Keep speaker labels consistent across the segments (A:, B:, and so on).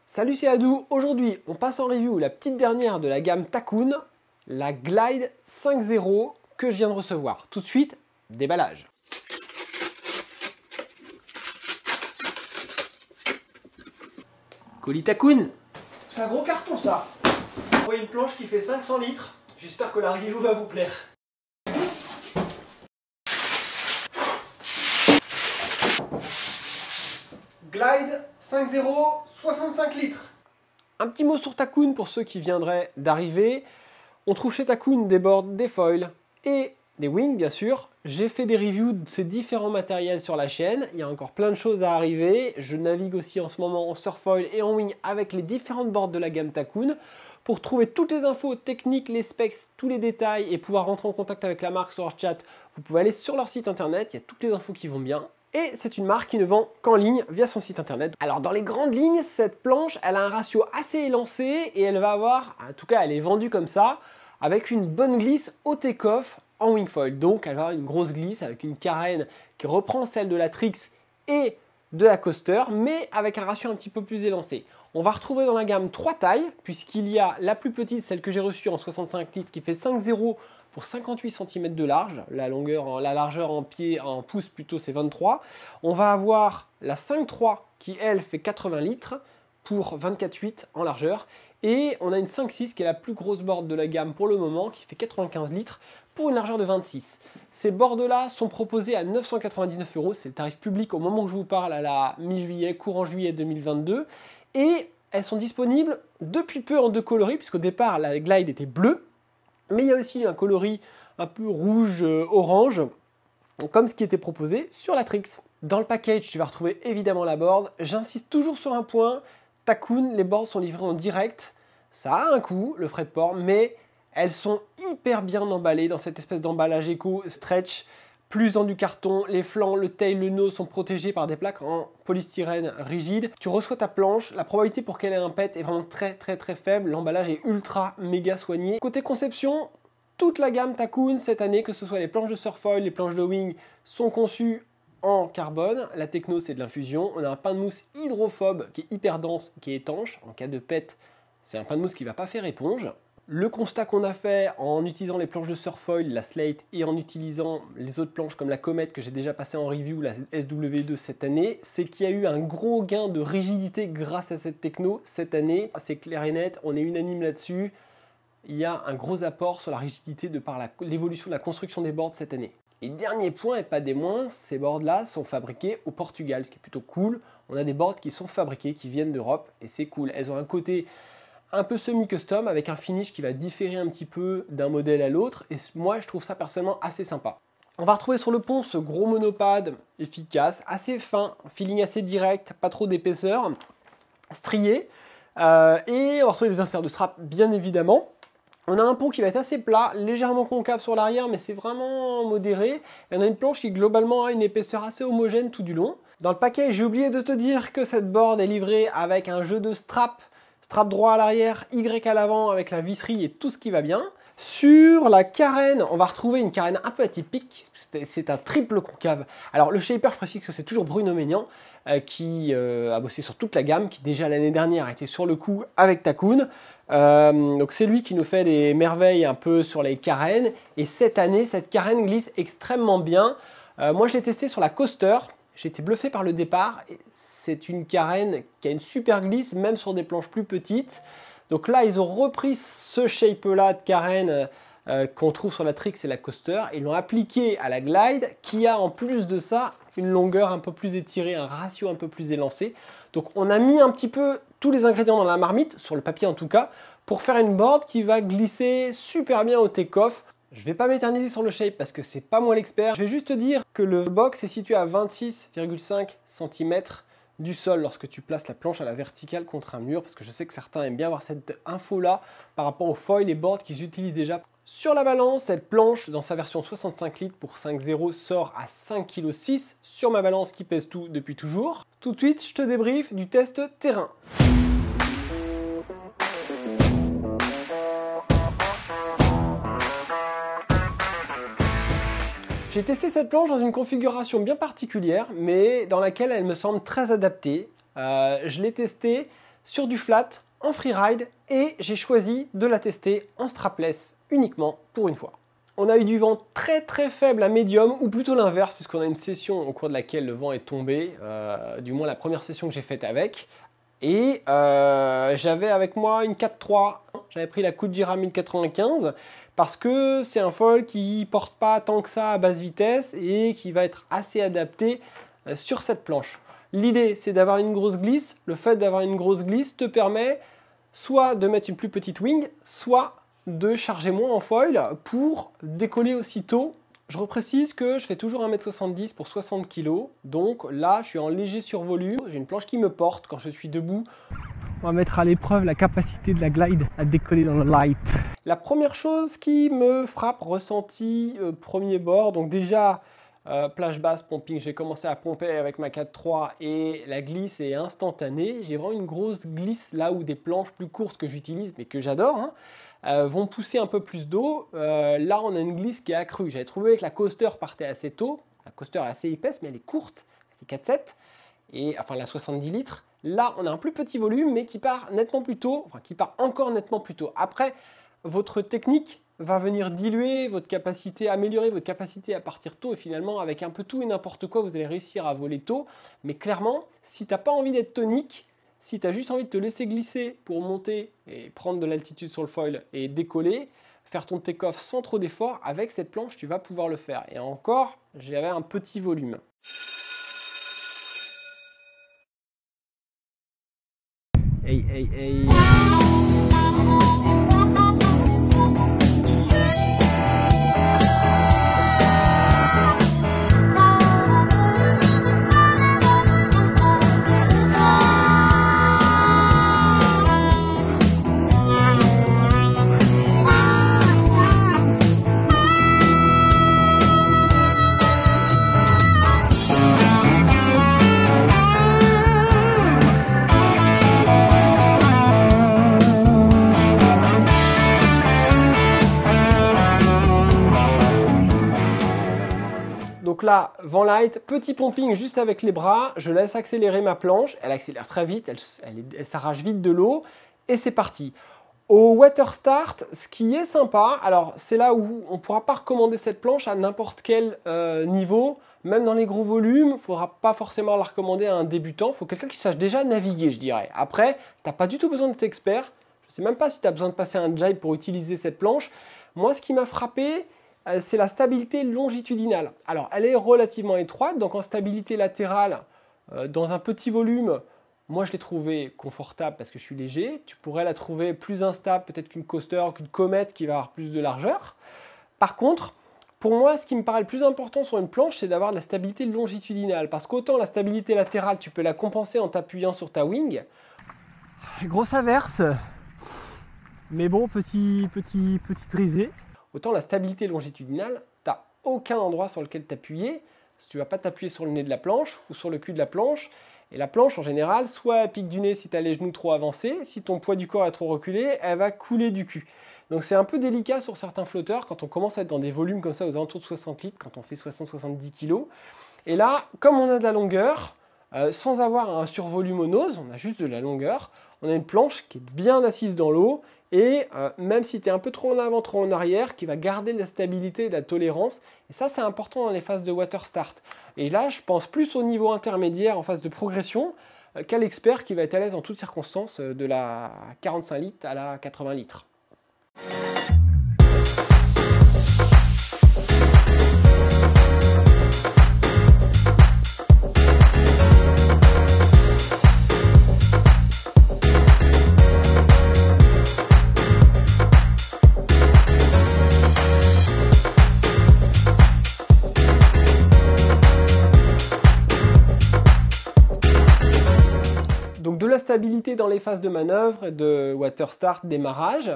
A: Salut, c'est Adou. Aujourd'hui, on passe en review la petite dernière de la gamme Takoun, la Glide 5.0 que je viens de recevoir. Tout de suite, déballage. Colis Takoun. C'est un gros carton ça. Vous voyez une planche qui fait 500 litres. J'espère que la review va vous plaire. Glide 5.0, 65 litres. Un petit mot sur Takoun pour ceux qui viendraient d'arriver. On trouve chez Takoun des boards, des foils et des wings bien sûr. J'ai fait des reviews de ces différents matériels sur la chaîne. Il y a encore plein de choses à arriver. Je navigue aussi en ce moment en surfoil et en wing avec les différentes boards de la gamme Takoun. Pour trouver toutes les infos techniques, les specs, tous les détails et pouvoir rentrer en contact avec la marque sur leur chat, vous pouvez aller sur leur site internet. Il y a toutes les infos qui vont bien. Et c'est une marque qui ne vend qu'en ligne via son site internet. Alors dans les grandes lignes, cette planche, elle a un ratio assez élancé et elle va avoir, en tout cas elle est vendue comme ça, avec une bonne glisse au take-off en wingfoil. Donc elle va avoir une grosse glisse avec une carène qui reprend celle de la Trix et de la Coaster, mais avec un ratio un petit peu plus élancé. On va retrouver dans la gamme 3 tailles, puisqu'il y a la plus petite, celle que j'ai reçue en 65 litres, qui fait 5,0 pour 58 cm de large, la largeur en pouces plutôt c'est 23. On va avoir la 5.3 qui elle fait 80 litres pour 24,8 en largeur. Et on a une 5.6 qui est la plus grosse board de la gamme pour le moment, qui fait 95 litres pour une largeur de 26. Ces boards-là sont proposés à 999 €, c'est le tarif public au moment où je vous parle à la mi-juillet, courant juillet 2022. Et elles sont disponibles depuis peu en deux coloris, puisqu'au départ la Glide était bleue. Mais il y a aussi un coloris un peu rouge-orange, comme ce qui était proposé sur la Trix. Dans le package, tu vas retrouver évidemment la board. J'insiste toujours sur un point, Takoun, les boards sont livrées en direct. Ça a un coût, le frais de port, mais elles sont hyper bien emballées dans cette espèce d'emballage éco stretch, plus dans du carton. Les flancs, le tail, le nose sont protégés par des plaques en polystyrène rigide. Tu reçois ta planche, la probabilité pour qu'elle ait un pet est vraiment très faible. L'emballage est ultra méga soigné. Côté conception, toute la gamme Takoun cette année, que ce soit les planches de surfoil, les planches de wing, sont conçues en carbone. La techno, c'est de l'infusion. On a un pain de mousse hydrophobe qui est hyper dense, qui est étanche. En cas de pet, c'est un pain de mousse qui ne va pas faire éponge. Le constat qu'on a fait en utilisant les planches de surfoil, la Slate, et en utilisant les autres planches comme la Comet que j'ai déjà passé en review, la SW2 cette année, c'est qu'il y a eu un gros gain de rigidité grâce à cette techno cette année. C'est clair et net, on est unanime là-dessus. Il y a un gros apport sur la rigidité de par l'évolution de la construction des boards cette année. Et dernier point, et pas des moindres, ces boards-là sont fabriqués au Portugal, ce qui est plutôt cool. On a des boards qui sont fabriqués, qui viennent d'Europe, et c'est cool. Elles ont un côté un peu semi-custom avec un finish qui va différer un petit peu d'un modèle à l'autre, et moi je trouve ça personnellement assez sympa. On va retrouver sur le pont ce gros monopode efficace, assez fin, feeling assez direct, pas trop d'épaisseur, strié, et on va retrouver des inserts de strap bien évidemment. On a un pont qui va être assez plat, légèrement concave sur l'arrière, mais c'est vraiment modéré. Et on a une planche qui globalement a une épaisseur assez homogène tout du long. Dans le paquet, j'ai oublié de te dire que cette board est livrée avec un jeu de strap droit à l'arrière, Y à l'avant avec la visserie et tout ce qui va bien. Sur la carène, on va retrouver une carène un peu atypique, c'est un triple concave. Alors le shaper, je précise que c'est toujours Bruno Maignan qui a bossé sur toute la gamme, qui déjà l'année dernière était sur le coup avec Takoun. Donc c'est lui qui nous fait des merveilles un peu sur les carènes. Et cette année, cette carène glisse extrêmement bien. Moi je l'ai testé sur la Coaster, j'ai été bluffé par le départ. C'est une carène qui a une super glisse, même sur des planches plus petites. Donc là, ils ont repris ce shape-là de carène qu'on trouve sur la Trix et la Coaster. Ils l'ont appliqué à la Glide, qui a en plus de ça une longueur un peu plus étirée, un ratio un peu plus élancé. Donc on a mis un petit peu tous les ingrédients dans la marmite, sur le papier en tout cas, pour faire une board qui va glisser super bien au take-off. Je ne vais pas m'éterniser sur le shape parce que c'est pas moi l'expert. Je vais juste te dire que le box est situé à 26,5 cm du sol lorsque tu places la planche à la verticale contre un mur, parce que je sais que certains aiment bien avoir cette info là par rapport aux foils et boards qu'ils utilisent déjà. Sur la balance, cette planche dans sa version 65 litres pour 5.0 sort à 5,6 kg sur ma balance qui pèse tout depuis toujours. Tout de suite, je te débriefe du test terrain. J'ai testé cette planche dans une configuration bien particulière, mais dans laquelle elle me semble très adaptée. Je l'ai testée sur du flat, en freeride, et j'ai choisi de la tester en strapless uniquement pour une fois. On a eu du vent très très faible à médium, ou plutôt l'inverse, puisqu'on a une session au cours de laquelle le vent est tombé, du moins la première session que j'ai faite avec. Et j'avais avec moi une 4.3, j'avais pris la Kujira 1095, parce que c'est un foil qui porte pas tant que ça à basse vitesse et qui va être assez adapté sur cette planche. L'idée, c'est d'avoir une grosse glisse. Le fait d'avoir une grosse glisse te permet soit de mettre une plus petite wing, soit de charger moins en foil pour décoller aussitôt. Je reprécise que je fais toujours 1m70 pour 60 kg, donc là je suis en léger survolume, j'ai une planche qui me porte quand je suis debout. On va mettre à l'épreuve la capacité de la glide à décoller dans le light. La première chose qui me frappe, ressenti premier bord, donc déjà plage basse, pumping, j'ai commencé à pomper avec ma 4.3 et la glisse est instantanée. J'ai vraiment une grosse glisse là où des planches plus courtes que j'utilise mais que j'adore vont pousser un peu plus d'eau. Là on a une glisse qui est accrue. J'avais trouvé que la coaster partait assez tôt. La coaster est assez épaisse mais elle est courte, elle fait 4,7 et enfin la 70 litres. Là, on a un plus petit volume, mais qui part nettement plus tôt, enfin qui part encore nettement plus tôt. Après, votre technique va venir diluer votre capacité, améliorer votre capacité à partir tôt. Et finalement, avec un peu tout et n'importe quoi, vous allez réussir à voler tôt. Mais clairement, si tu n'as pas envie d'être tonique, si tu as juste envie de te laisser glisser pour monter et prendre de l'altitude sur le foil et décoller, faire ton take-off sans trop d'effort, avec cette planche, tu vas pouvoir le faire. Et encore, j'avais un petit volume. Hey, hey, hey. Donc là, vent light, petit pumping juste avec les bras, je laisse accélérer ma planche, elle accélère très vite, elle s'arrache vite de l'eau et c'est parti. Au water start, ce qui est sympa, alors c'est là où on ne pourra pas recommander cette planche à n'importe quel niveau, même dans les gros volumes, il ne faudra pas forcément la recommander à un débutant, il faut quelqu'un qui sache déjà naviguer, je dirais. Après, tu n'as pas du tout besoin d'être expert, je ne sais même pas si tu as besoin de passer un jibe pour utiliser cette planche. Moi, ce qui m'a frappé, c'est la stabilité longitudinale. Alors, elle est relativement étroite, donc en stabilité latérale, dans un petit volume, moi je l'ai trouvée confortable parce que je suis léger. Tu pourrais la trouver plus instable, peut-être qu'une coaster, qu'une comète qui va avoir plus de largeur. Par contre, pour moi, ce qui me paraît le plus important sur une planche, c'est d'avoir de la stabilité longitudinale. Parce qu'autant la stabilité latérale, tu peux la compenser en t'appuyant sur ta wing. Grosse averse, mais bon, petite risée. Autant la stabilité longitudinale, tu n'as aucun endroit sur lequel t'appuyer. Tu ne vas pas t'appuyer sur le nez de la planche ou sur le cul de la planche. Et la planche, en général, soit elle pique du nez si tu as les genoux trop avancés, si ton poids du corps est trop reculé, elle va couler du cul. Donc c'est un peu délicat sur certains flotteurs quand on commence à être dans des volumes comme ça aux alentours de 60 litres, quand on fait 60-70 kg. Et là, comme on a de la longueur, sans avoir un survolume au nose, on a juste de la longueur, on a une planche qui est bien assise dans l'eau et même si tu es un peu trop en avant, trop en arrière, qui va garder de la stabilité et de la tolérance. Et ça, c'est important dans les phases de water start. Et là, je pense plus au niveau intermédiaire en phase de progression qu'à l'expert qui va être à l'aise en toutes circonstances de la 45 litres à la 80 litres. Donc de la stabilité dans les phases de manœuvre, de water start, démarrage,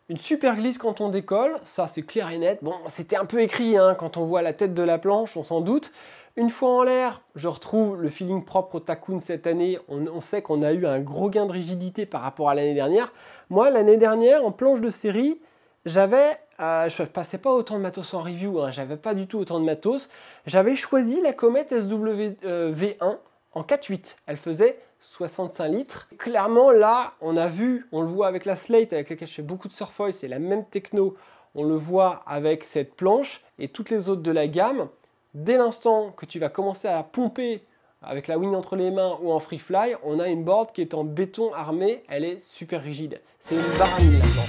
A: une super glisse quand on décolle, ça c'est clair et net. Bon, c'était un peu écrit quand on voit la tête de la planche, on s'en doute, Une fois en l'air, je retrouve le feeling propre au Takoon cette année. On sait qu'on a eu un gros gain de rigidité par rapport à l'année dernière. Moi, l'année dernière, en planche de série, je ne passais pas autant de matos en review, hein, j'avais pas du tout autant de matos. J'avais choisi la Comet SW-V1 en 4.8. Elle faisait 65 litres. Clairement, là, on le voit avec la Slate avec laquelle je fais beaucoup de surfoil, c'est la même techno. On le voit avec cette planche et toutes les autres de la gamme. Dès l'instant que tu vas commencer à pomper avec la wing entre les mains ou en free fly, on a une board qui est en béton armé, elle est super rigide. C'est une barre à mille là-dedans.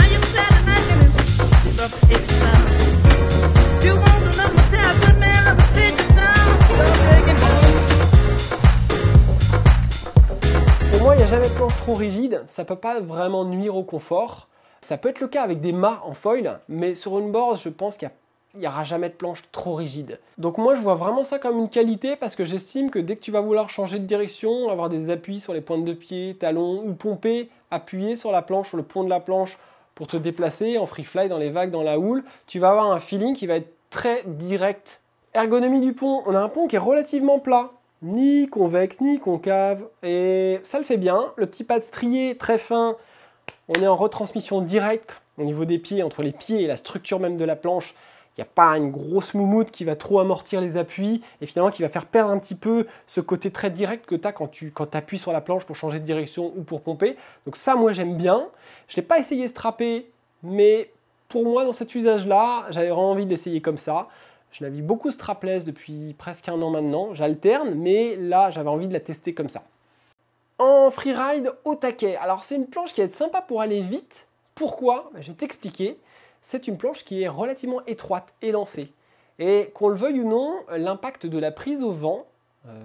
A: Pour moi, il n'y a jamais de planche trop rigide, ça ne peut pas vraiment nuire au confort. Ça peut être le cas avec des mâts en foil, mais sur une board, je pense qu'il n'y aura jamais de planche trop rigide. Donc moi, je vois vraiment ça comme une qualité parce que j'estime que dès que tu vas vouloir changer de direction, avoir des appuis sur les pointes de pied, talons ou pomper, appuyer sur la planche, sur le pont de la planche pour te déplacer en free fly dans les vagues, dans la houle, tu vas avoir un feeling qui va être très direct. Ergonomie du pont, on a un pont qui est relativement plat. Ni convexe, ni concave. Et ça le fait bien. Le petit pad strié, très fin. On est en retransmission directe au niveau des pieds, entre les pieds et la structure même de la planche. Il n'y a pas une grosse moumoute qui va trop amortir les appuis et finalement qui va faire perdre un petit peu ce côté très direct que tu as quand tu appuies sur la planche pour changer de direction ou pour pomper. Donc ça, moi, j'aime bien. Je ne l'ai pas essayé strapper, mais pour moi, dans cet usage-là, j'avais vraiment envie de l'essayer comme ça. Je navigue beaucoup strapless depuis presque 1 an maintenant. J'alterne, mais là, j'avais envie de la tester comme ça. En freeride au taquet. Alors, c'est une planche qui va être sympa pour aller vite. Pourquoi? Je vais t'expliquer. C'est une planche qui est relativement étroite et lancée. Et qu'on le veuille ou non, l'impact de la prise au vent,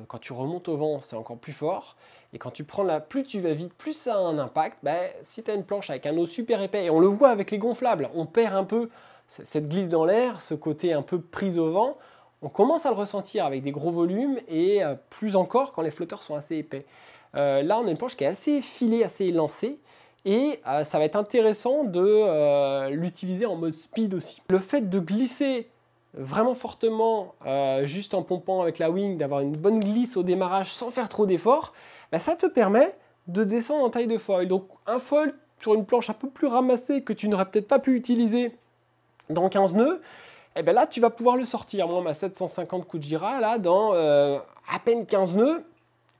A: quand tu remontes au vent, c'est encore plus fort. Et quand tu prends plus tu vas vite, plus ça a un impact. Si tu as une planche avec un eau super épais, et on le voit avec les gonflables, on perd un peu cette glisse dans l'air, ce côté un peu prise au vent, on commence à le ressentir avec des gros volumes et plus encore quand les flotteurs sont assez épais. Là, on a une planche qui est assez filée, assez lancée et ça va être intéressant de l'utiliser en mode speed aussi. Le fait de glisser vraiment fortement juste en pompant avec la wing, d'avoir une bonne glisse au démarrage sans faire trop d'efforts, ça te permet de descendre en taille de foil. Donc un foil sur une planche un peu plus ramassée que tu n'aurais peut-être pas pu utiliser dans 15 nœuds, là tu vas pouvoir le sortir. Moi, ma 750 Kujira, là, dans à peine 15 nœuds,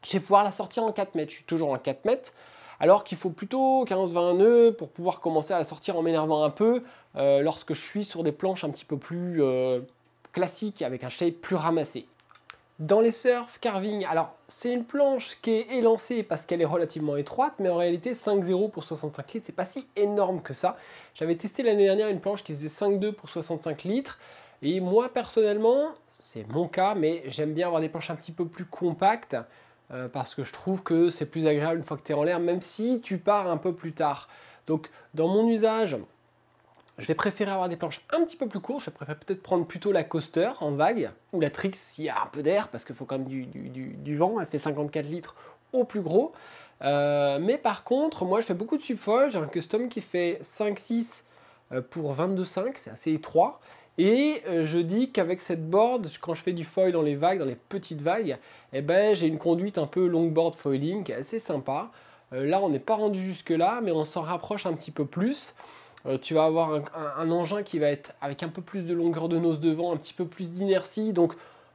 A: je vais pouvoir la sortir en 4 mètres. Je suis toujours en 4 mètres, alors qu'il faut plutôt 15-20 nœuds pour pouvoir commencer à la sortir en m'énervant un peu lorsque je suis sur des planches un petit peu plus classiques, avec un shape plus ramassé. Dans les surf carving, alors c'est une planche qui est élancée parce qu'elle est relativement étroite, mais en réalité 5,0 pour 65 litres, c'est pas si énorme que ça. J'avais testé l'année dernière une planche qui faisait 5,2 pour 65 litres, et moi personnellement, c'est mon cas, mais j'aime bien avoir des planches un petit peu plus compactes, parce que je trouve que c'est plus agréable une fois que tu es en l'air, même si tu pars un peu plus tard. Donc dans mon usage, je vais préférer avoir des planches un petit peu plus courtes. Je préfère peut-être prendre plutôt la Coaster en vague ou la Trix s'il y a un peu d'air parce qu'il faut quand même du vent. Elle fait 54 litres au plus gros. Mais par contre, moi je fais beaucoup de subfoil. J'ai un custom qui fait 5,6 pour 22,5. C'est assez étroit. Et je dis qu'avec cette board, quand je fais du foil dans les vagues, dans les petites vagues, j'ai une conduite un peu longboard foiling qui est assez sympa. Là, on n'est pas rendu jusque là, mais on s'en rapproche un petit peu plus. Tu vas avoir un engin qui va être avec un peu plus de longueur de nose devant, un petit peu plus d'inertie. Donc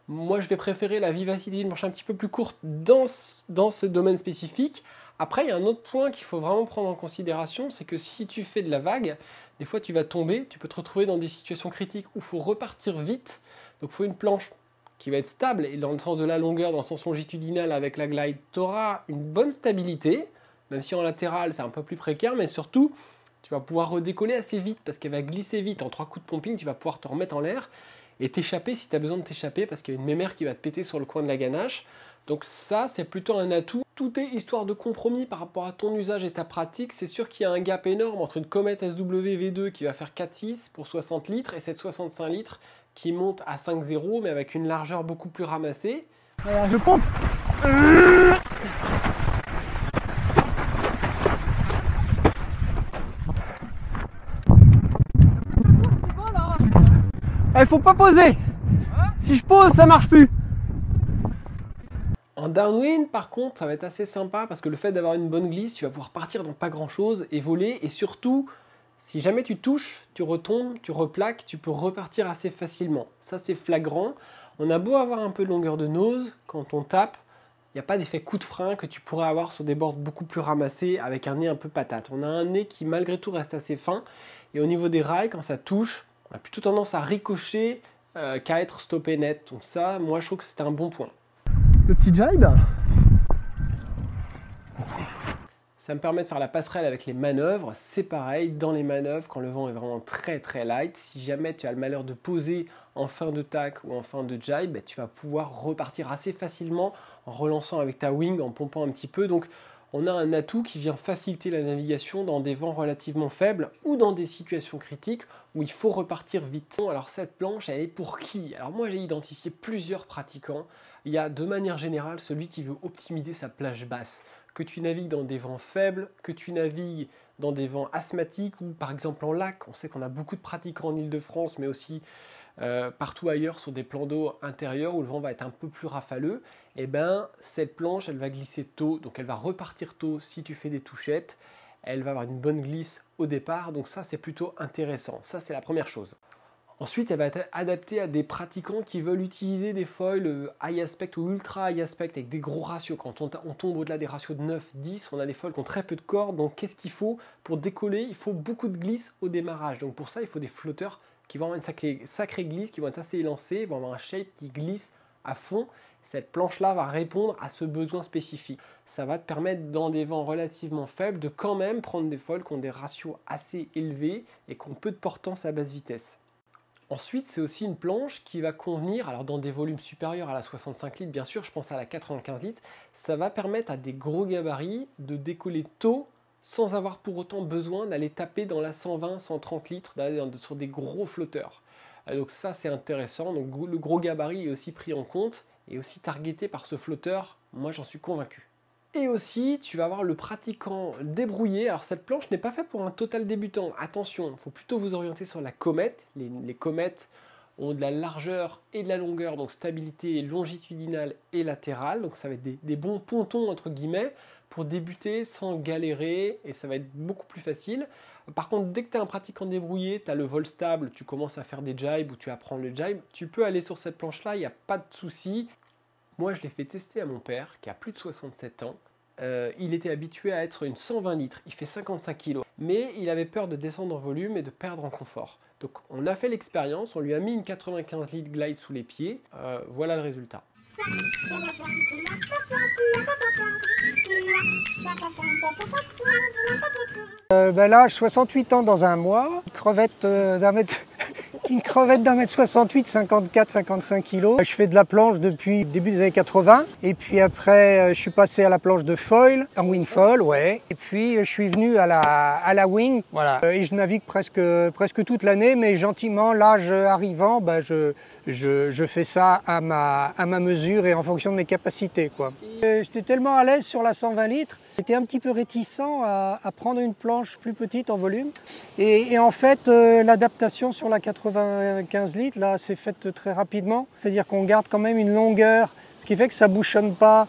A: moi je vais préférer la vivacité d'une planche un petit peu plus courte dans ce domaine spécifique. Après il y a un autre point qu'il faut vraiment prendre en considération, c'est que si tu fais de la vague, des fois tu vas tomber, tu peux te retrouver dans des situations critiques où il faut repartir vite. Donc il faut une planche qui va être stable et dans le sens de la longueur, dans le sens longitudinal avec la glide, tu auras une bonne stabilité, même si en latéral c'est un peu plus précaire, mais surtout tu vas pouvoir redécoller assez vite parce qu'elle va glisser vite. En 3 coups de pumping, tu vas pouvoir te remettre en l'air et t'échapper si tu as besoin de t'échapper parce qu'il y a une mémère qui va te péter sur le coin de la ganache. Donc ça, c'est plutôt un atout. Tout est histoire de compromis par rapport à ton usage et ta pratique. C'est sûr qu'il y a un gap énorme entre une Comet SW-V2 qui va faire 4,6 pour 60 litres et cette 65 litres qui monte à 5,0 mais avec une largeur beaucoup plus ramassée.
B: Voilà, je pompe. Il faut pas poser. Si je pose, ça marche plus.
A: En downwind, par contre, ça va être assez sympa parce que le fait d'avoir une bonne glisse, tu vas pouvoir partir dans pas grand-chose et voler. Et surtout, si jamais tu touches, tu retombes, tu replaques, tu peux repartir assez facilement. Ça, c'est flagrant. On a beau avoir un peu de longueur de nose, quand on tape, il n'y a pas d'effet coup de frein que tu pourrais avoir sur des boards beaucoup plus ramassés avec un nez un peu patate. On a un nez qui, malgré tout, reste assez fin. Et au niveau des rails, quand ça touche, on a plutôt tendance à ricocher qu'à être stoppé net. Donc ça, moi, je trouve que c'est un bon point.
B: Le petit jibe.
A: Ça me permet de faire la passerelle avec les manœuvres. C'est pareil, dans les manœuvres, quand le vent est vraiment très très light, si jamais tu as le malheur de poser en fin de tack ou en fin de jibe, tu vas pouvoir repartir assez facilement en relançant avec ta wing, en pompant un petit peu. Donc on a un atout qui vient faciliter la navigation dans des vents relativement faibles ou dans des situations critiques où il faut repartir vite. Alors cette planche, elle est pour qui? Alors moi j'ai identifié plusieurs pratiquants. Il y a de manière générale celui qui veut optimiser sa plage basse. Que tu navigues dans des vents faibles, que tu navigues dans des vents asthmatiques ou par exemple en lac. On sait qu'on a beaucoup de pratiquants en Île-de-France mais aussi partout ailleurs sur des plans d'eau intérieurs où le vent va être un peu plus rafaleux. Et ben cette planche elle va glisser tôt, donc elle va repartir tôt si tu fais des touchettes. Elle va avoir une bonne glisse au départ, donc ça c'est plutôt intéressant. Ça c'est la première chose. Ensuite, elle va être adaptée à des pratiquants qui veulent utiliser des foils high aspect ou ultra high aspect avec des gros ratios. Quand on tombe au-delà des ratios de 9, 10, on a des foils qui ont très peu de cordes. Donc, qu'est-ce qu'il faut pour décoller? Il faut beaucoup de glisse au démarrage. Donc, pour ça, il faut des flotteurs qui vont avoir une sacrée glisse, qui vont être assez élancés, vont avoir un shape qui glisse à fond. Cette planche-là va répondre à ce besoin spécifique. Ça va te permettre, dans des vents relativement faibles, de quand même prendre des foils qui ont des ratios assez élevés et qui ont peu de portance à basse vitesse. Ensuite, c'est aussi une planche qui va convenir, alors dans des volumes supérieurs à la 65 litres, bien sûr, je pense à la 95 litres, ça va permettre à des gros gabarits de décoller tôt sans avoir pour autant besoin d'aller taper dans la 120, 130 litres, d'aller sur des gros flotteurs. Donc ça, c'est intéressant. Donc le gros gabarit est aussi pris en compte et aussi targeté par ce flotteur. Moi, j'en suis convaincu. Et aussi, tu vas avoir le pratiquant débrouillé. Alors cette planche n'est pas faite pour un total débutant. Attention, il faut plutôt vous orienter sur la comète. Les comètes ont de la largeur et de la longueur, donc stabilité longitudinale et latérale. Donc ça va être des bons pontons entre guillemets pour débuter sans galérer et ça va être beaucoup plus facile. Par contre, dès que tu es un pratiquant débrouillé, tu as le vol stable, tu commences à faire des jibes ou tu apprends le jibe, tu peux aller sur cette planche-là, il n'y a pas de souci. Moi, je l'ai fait tester à mon père, qui a plus de 67 ans. Il était habitué à être une 120 litres, il fait 55 kg. Mais il avait peur de descendre en volume et de perdre en confort. Donc, on a fait l'expérience, on lui a mis une 95 litres glide sous les pieds. Voilà le résultat.
B: Là, 68 ans dans un mois, crevette une crevette d'un mètre 68, 54, 55 kilos. Je fais de la planche depuis le début des années 80. Et puis après, je suis passé à la planche de foil, en wing foil, ouais. Et puis, je suis venu à la wing, voilà. Et je navigue presque toute l'année, mais gentiment, l'âge arrivant, je fais ça à ma mesure et en fonction de mes capacités, quoi. J'étais tellement à l'aise sur la 120 litres, j'étais un petit peu réticent à prendre une planche plus petite en volume. Et en fait, l'adaptation sur la 95 litres, là, s'est faite très rapidement. C'est-à-dire qu'on garde quand même une longueur, ce qui fait que ça ne bouchonne pas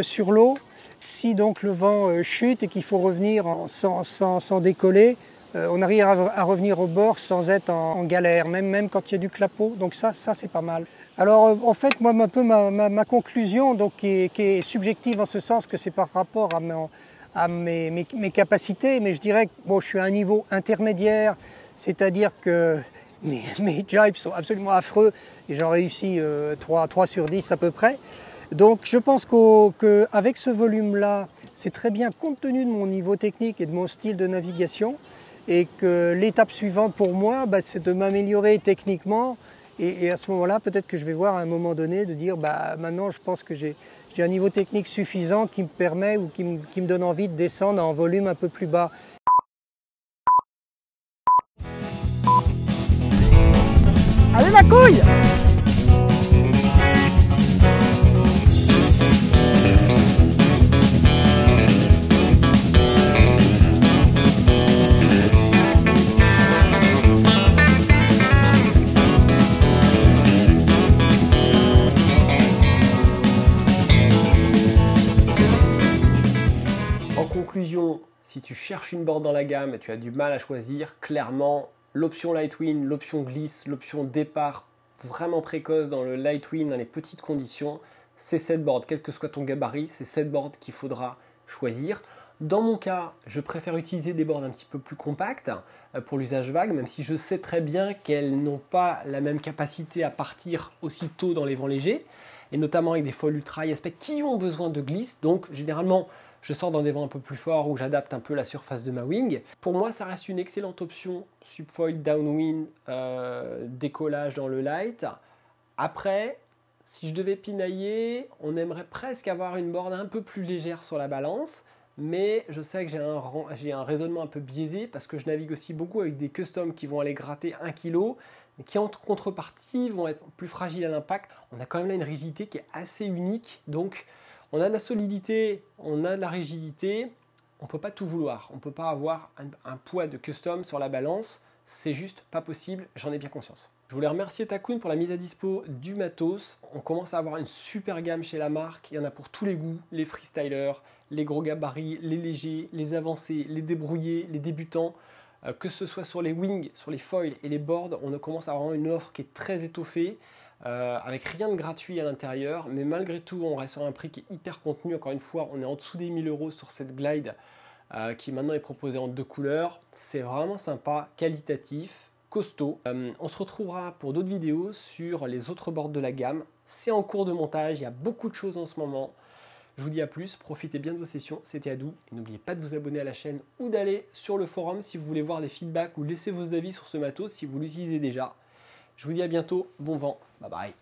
B: sur l'eau. Si donc le vent chute et qu'il faut revenir sans décoller, on arrive à revenir au bord sans être en galère, même quand il y a du clapot. Donc ça c'est pas mal. Alors en fait, moi, un peu ma conclusion, donc, qui est subjective en ce sens que c'est par rapport à mes capacités, mais je dirais que bon, je suis à un niveau intermédiaire, c'est-à-dire que mes jibes sont absolument affreux et j'en réussis 3 sur 10 à peu près. Donc je pense qu'avec ce volume-là, c'est très bien compte tenu de mon niveau technique et de mon style de navigation, et que l'étape suivante pour moi, c'est de m'améliorer techniquement. Et à ce moment-là, peut-être que je vais voir à un moment donné de dire maintenant je pense que j'ai un niveau technique suffisant qui me permet ou qui me donne envie de descendre en volume un peu plus bas.
A: Allez la couille! tu cherches une board dans la gamme et tu as du mal à choisir, clairement, l'option Lightwind, l'option glisse, l'option départ vraiment précoce dans le Lightwind, dans les petites conditions, c'est cette board, quel que soit ton gabarit, c'est cette board qu'il faudra choisir. Dans mon cas, je préfère utiliser des boards un petit peu plus compactes pour l'usage vague, même si je sais très bien qu'elles n'ont pas la même capacité à partir aussitôt dans les vents légers, et notamment avec des foils ultra high aspect qui ont besoin de glisse. Donc généralement, je sors dans des vents un peu plus forts où j'adapte un peu la surface de ma wing. Pour moi, ça reste une excellente option, subfoil, downwind, décollage dans le light. Après, si je devais pinailler, on aimerait presque avoir une board un peu plus légère sur la balance. Mais je sais que j'ai un raisonnement un peu biaisé parce que je navigue aussi beaucoup avec des customs qui vont aller gratter 1 kg, mais qui en contrepartie vont être plus fragiles à l'impact. On a quand même là une rigidité qui est assez unique, donc on a de la solidité, on a de la rigidité, on ne peut pas tout vouloir. On ne peut pas avoir un poids de custom sur la balance, c'est juste pas possible, j'en ai bien conscience. Je voulais remercier Takoun pour la mise à dispo du matos. On commence à avoir une super gamme chez la marque. Il y en a pour tous les goûts, les freestylers, les gros gabarits, les légers, les avancés, les débrouillés, les débutants. Que ce soit sur les wings, sur les foils et les boards, on commence à avoir une offre qui est très étoffée, avec rien de gratuit à l'intérieur. Mais malgré tout, on reste sur un prix qui est hyper contenu. Encore une fois, on est en dessous des 1000 € sur cette glide qui maintenant est proposée en 2 couleurs. C'est vraiment sympa, qualitatif, costaud. On se retrouvera pour d'autres vidéos sur les autres boards de la gamme. C'est en cours de montage, il y a beaucoup de choses en ce moment. Je vous dis à plus, profitez bien de vos sessions, c'était Adou. Et n'oubliez pas de vous abonner à la chaîne ou d'aller sur le forum si vous voulez voir des feedbacks ou laisser vos avis sur ce matos si vous l'utilisez déjà. Je vous dis à bientôt, bon vent, bye bye.